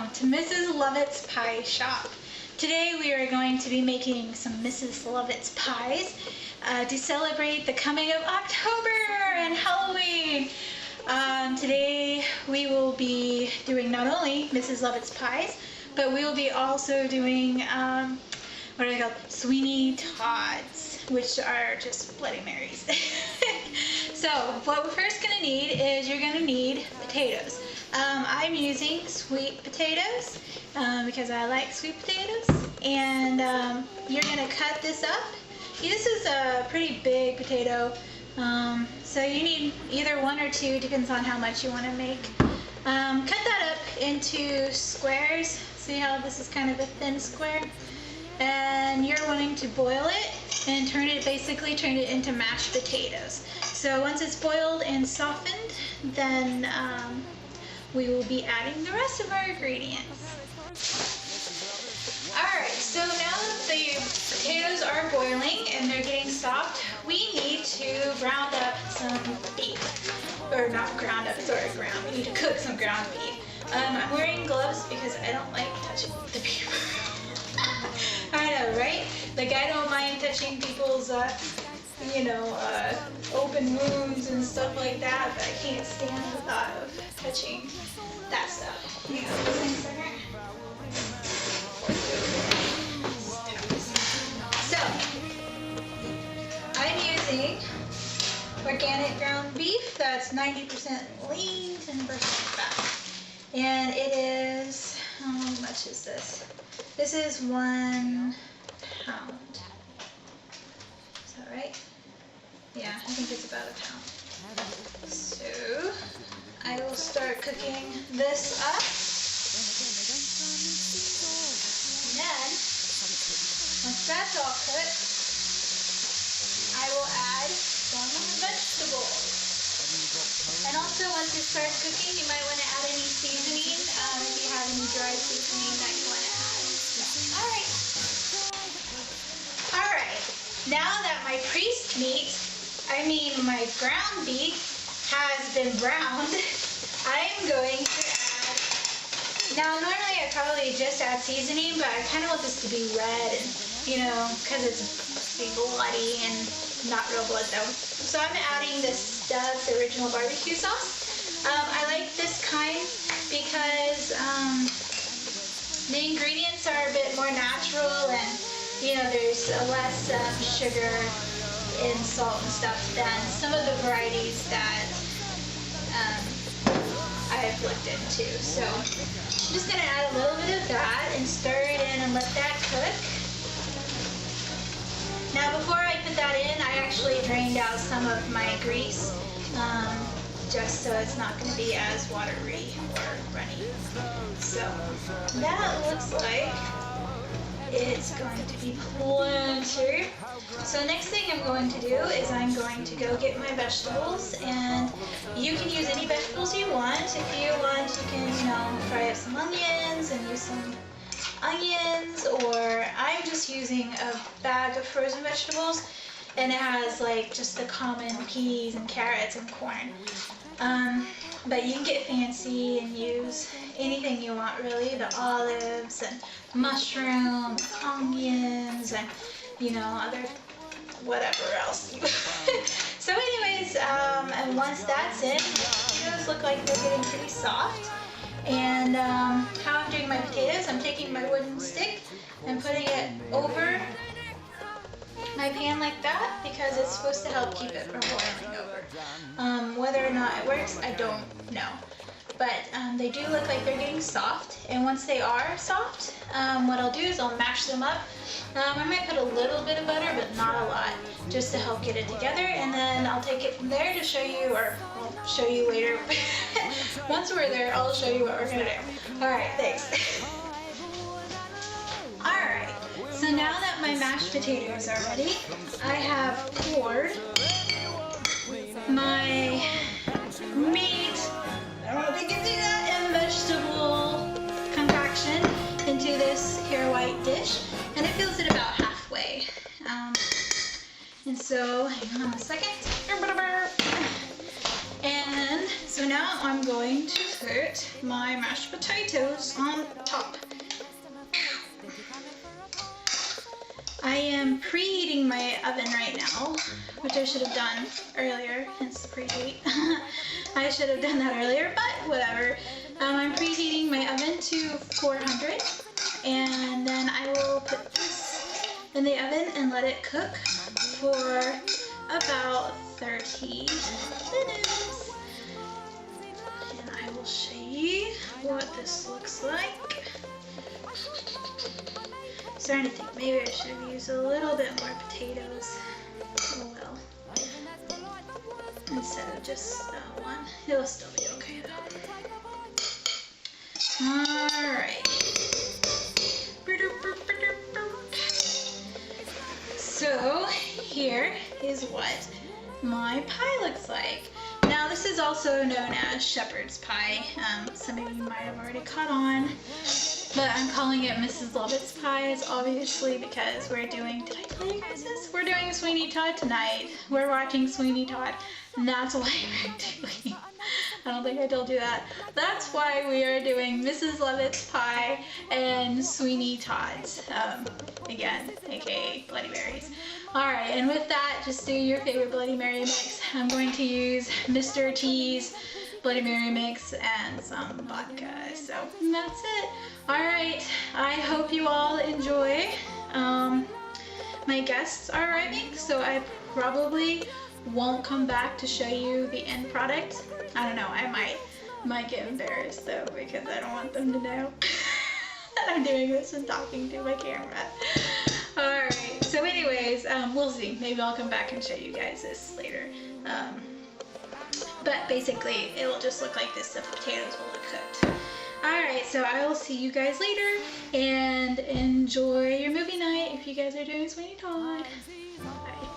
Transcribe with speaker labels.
Speaker 1: welcome to Mrs. Lovett's Pie Shop. Today we are going to be making some Mrs. Lovett's pies to celebrate the coming of October and Halloween. Today we will be doing not only Mrs. Lovett's pies, but we will be also doing, what are they called? Sweeney Todds, which are just Bloody Marys. So what we're first going to need is you're going to need potatoes. I'm using sweet potatoes because I like sweet potatoes, and you're going to cut this up. This is a pretty big potato, so you need either one or two, depends on how much you want to make. Cut that up into squares. See how this is kind of a thin square? And you're wanting to boil it and turn it into mashed potatoes. So once it's boiled and softened, then we will be adding the rest of our ingredients. Alright, so now that the potatoes are boiling and they're getting soft, we need to ground up some beef. Or not ground up, sorry, ground. We need to cook some ground beef. I'm wearing gloves because I don't like touching the beef. I know, right? Like, I don't mind touching people's, open wounds and stuff like that, but I can't stand the thought of touching that stuff. You know, so, I'm using organic ground beef that's 90% lean, 10% fat. And it is, how much is this? This is 1 pound. Is that right? Yeah, I think it's about 1 pound. So, I will start cooking this up. And then, once that's all cooked, I will add some vegetables. And also, once it starts cooking, you might want to add any seasoning, if you have any dry seasoning that you want to add. Alright, now that my my ground beef has been browned, I'm going to add, now normally I probably just add seasoning, but I kind of want this to be red, and, because it's bloody and not real blood though. So I'm adding this Stubbs original barbecue sauce. I like this kind because the ingredients are a bit more natural, and there's less sugar and salt and stuff than some of the varieties that I've looked into. So I'm just going to add a little bit of that and stir it in and let that cook. Now before I put that in, I actually drained out some of my grease, just so it's not going to be as watery or runny. So that looks like it's going to be plenty. So next thing I'm going to do is I'm going to go get my vegetables, and you can use any vegetables you want. If you want, you can, fry up some onions and use some onions, or I'm just using a bag of frozen vegetables, and it has like just the common peas and carrots and corn. But you can get fancy and use anything you want, really. The olives and mushrooms, onions, and other whatever else. So anyways, and once that's in, those look like they're getting pretty soft. And how I'm doing my potatoes, I'm taking my wooden stick and putting it over my pan like that, because it's supposed to help keep it from boiling over. Whether or not it works, I don't know. But they do look like they're getting soft, and once they are soft, what I'll do is I'll mash them up. I might put a little bit of butter, but not a lot, just to help get it together, and then I'll take it from there to show you, or I'll show you later. Once we're there, I'll show you what we're going to do. Alright, thanks. Alright, so now that my mashed potatoes are ready, I have poured my meat, I don't know if you can see that, and vegetable compaction into this here white dish, and it fills it about halfway. And so, hang on a second. And so now I'm going to cook put my mashed potatoes on top. I am preheating my oven right now, which I should have done earlier, hence the preheat. I should have done that earlier, but whatever. I'm preheating my oven to 400, and then I will put this in the oven and let it cook for about 30 minutes. And I will show you what this looks like. Starting to think maybe I should have used a little bit more potatoes. Oh well. Instead of just one. It'll still be okay though. Alright. So here is what my pie looks like. Now this is also known as shepherd's pie. Some of you might have already caught on, but I'm calling it Mrs. Lovett's pies, obviously, because we're doing, did I tell you guys this? We're doing Sweeney Todd tonight. We're watching Sweeney Todd, and that's why we're doing, I don't think I told you that. That's why we are doing Mrs. Lovett's pie and Sweeney Todd's, again, aka Bloody Marys. Alright, and with that, just do your favorite Bloody Mary mix. I'm going to use Mr. T's Bloody Mary mix and some vodka. So that's it. Alright, I hope you all enjoy. My guests are arriving, so I probably won't come back to show you the end product. I don't know, I might get embarrassed though, because I don't want them to know that I'm doing this and talking to my camera. Alright, so anyways, we'll see. Maybe I'll come back and show you guys this later. But basically, it will just look like this. The potatoes will look cooked. Alright, so I will see you guys later, and enjoy your movie night if you guys are doing Sweeney Todd. Bye.